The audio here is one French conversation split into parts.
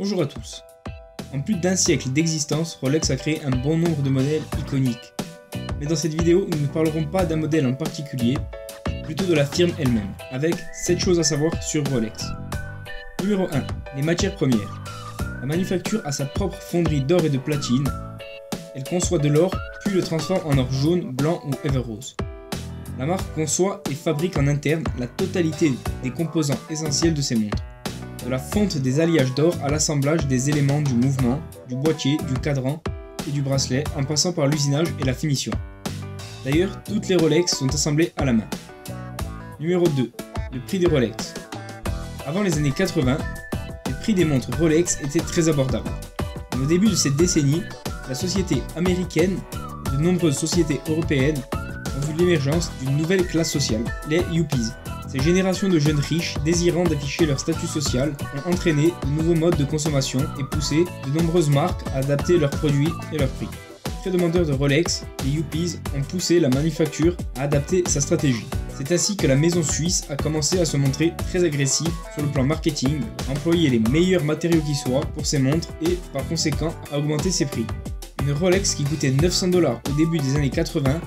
Bonjour à tous. En plus d'un siècle d'existence, Rolex a créé un bon nombre de modèles iconiques. Mais dans cette vidéo, nous ne parlerons pas d'un modèle en particulier, plutôt de la firme elle-même, avec 7 choses à savoir sur Rolex. Numéro 1. Les matières premières. La manufacture a sa propre fonderie d'or et de platine. Elle conçoit de l'or, puis le transforme en or jaune, blanc ou everrose. La marque conçoit et fabrique en interne la totalité des composants essentiels de ses montres. De la fonte des alliages d'or à l'assemblage des éléments du mouvement, du boîtier, du cadran et du bracelet en passant par l'usinage et la finition. D'ailleurs, toutes les Rolex sont assemblées à la main. Numéro 2. Le prix des Rolex. Avant les années 80, les prix des montres Rolex étaient très abordables. Mais au début de cette décennie, la société américaine et de nombreuses sociétés européennes ont vu l'émergence d'une nouvelle classe sociale, les Yuppies. Ces générations de jeunes riches désirant d'afficher leur statut social ont entraîné de nouveaux modes de consommation et poussé de nombreuses marques à adapter leurs produits et leurs prix. Très demandeurs de Rolex, les Yuppies ont poussé la manufacture à adapter sa stratégie. C'est ainsi que la maison suisse a commencé à se montrer très agressive sur le plan marketing, à employer les meilleurs matériaux qui soient pour ses montres et, par conséquent, à augmenter ses prix. Une Rolex qui coûtait 900 $ au début des années 80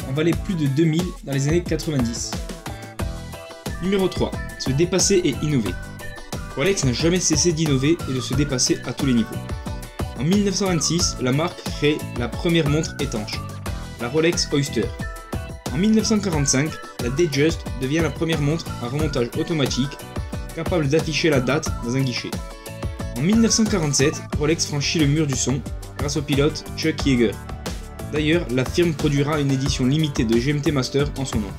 en valait plus de 2000 dans les années 90. Numéro 3. Se dépasser et innover. Rolex n'a jamais cessé d'innover et de se dépasser à tous les niveaux. En 1926, la marque crée la première montre étanche, la Rolex Oyster. En 1945, la Datejust devient la première montre à remontage automatique, capable d'afficher la date dans un guichet. En 1947, Rolex franchit le mur du son grâce au pilote Chuck Yeager. D'ailleurs, la firme produira une édition limitée de GMT Master en son nom.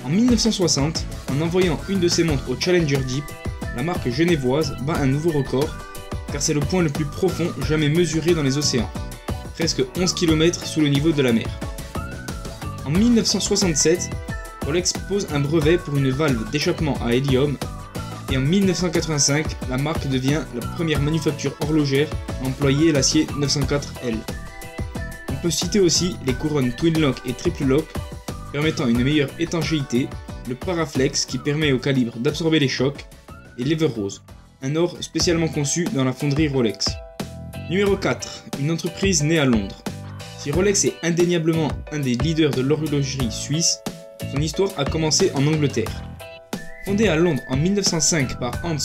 En 1960, en envoyant une de ses montres au Challenger Deep, la marque genevoise bat un nouveau record, car c'est le point le plus profond jamais mesuré dans les océans, presque 11 km sous le niveau de la mer. En 1967, Rolex pose un brevet pour une valve d'échappement à hélium, et en 1985, la marque devient la première manufacture horlogère à employer l'acier 904L. On peut citer aussi les couronnes Twin Lock et Triple Lock, permettant une meilleure étanchéité, le Paraflex qui permet au calibre d'absorber les chocs, et l'Everrose, un or spécialement conçu dans la fonderie Rolex. Numéro 4. Une entreprise née à Londres. Si Rolex est indéniablement un des leaders de l'horlogerie suisse, son histoire a commencé en Angleterre. Fondée à Londres en 1905 par Hans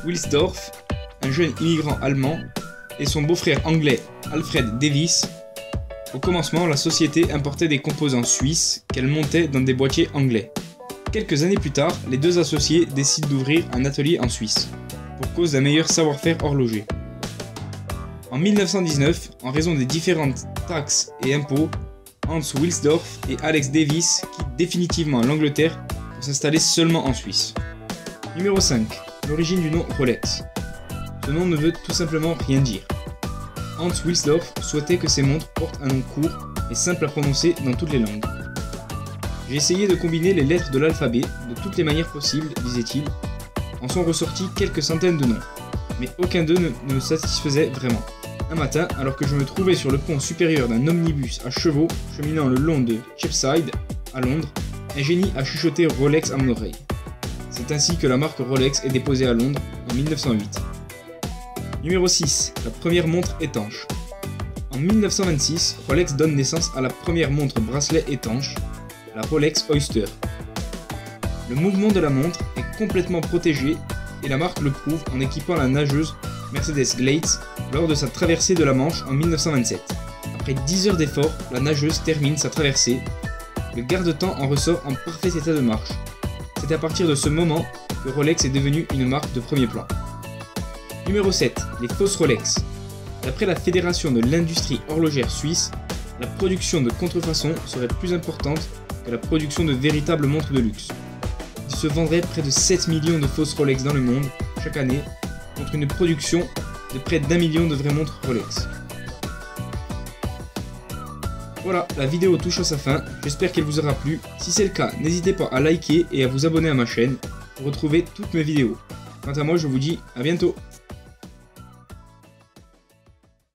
Wilsdorf, un jeune immigrant allemand, et son beau-frère anglais Alfred Davis, au commencement, la société importait des composants suisses qu'elle montait dans des boîtiers anglais. Quelques années plus tard, les deux associés décident d'ouvrir un atelier en Suisse, pour cause d'un meilleur savoir-faire horloger. En 1919, en raison des différentes taxes et impôts, Hans Wilsdorf et Alex Davis quittent définitivement l'Angleterre pour s'installer seulement en Suisse. Numéro 5. L'origine du nom Rolex. Ce nom ne veut tout simplement rien dire. Hans Wilsdorf souhaitait que ses montres portent un nom court et simple à prononcer dans toutes les langues. J'ai essayé de combiner les lettres de l'alphabet de toutes les manières possibles, disait-il. En sont ressortis quelques centaines de noms, mais aucun d'eux ne me satisfaisait vraiment. Un matin, alors que je me trouvais sur le pont supérieur d'un omnibus à chevaux cheminant le long de Cheapside, à Londres, un génie a chuchoté Rolex à mon oreille. C'est ainsi que la marque Rolex est déposée à Londres en 1908. Numéro 6. La première montre étanche. En 1926, Rolex donne naissance à la première montre bracelet étanche, la Rolex Oyster. Le mouvement de la montre est complètement protégé et la marque le prouve en équipant la nageuse Mercedes Glaetz lors de sa traversée de la Manche en 1927. Après 10 heures d'effort, la nageuse termine sa traversée. Le garde-temps en ressort en parfait état de marche. C'est à partir de ce moment que Rolex est devenue une marque de premier plan. Numéro 7. Les fausses Rolex. D'après la Fédération de l'industrie horlogère suisse, la production de contrefaçons serait plus importante que la production de véritables montres de luxe. Il se vendrait près de 7 millions de fausses Rolex dans le monde chaque année, contre une production de près d'1 million de vraies montres Rolex. Voilà, la vidéo touche à sa fin, j'espère qu'elle vous aura plu. Si c'est le cas, n'hésitez pas à liker et à vous abonner à ma chaîne pour retrouver toutes mes vidéos. Quant à moi, je vous dis à bientôt.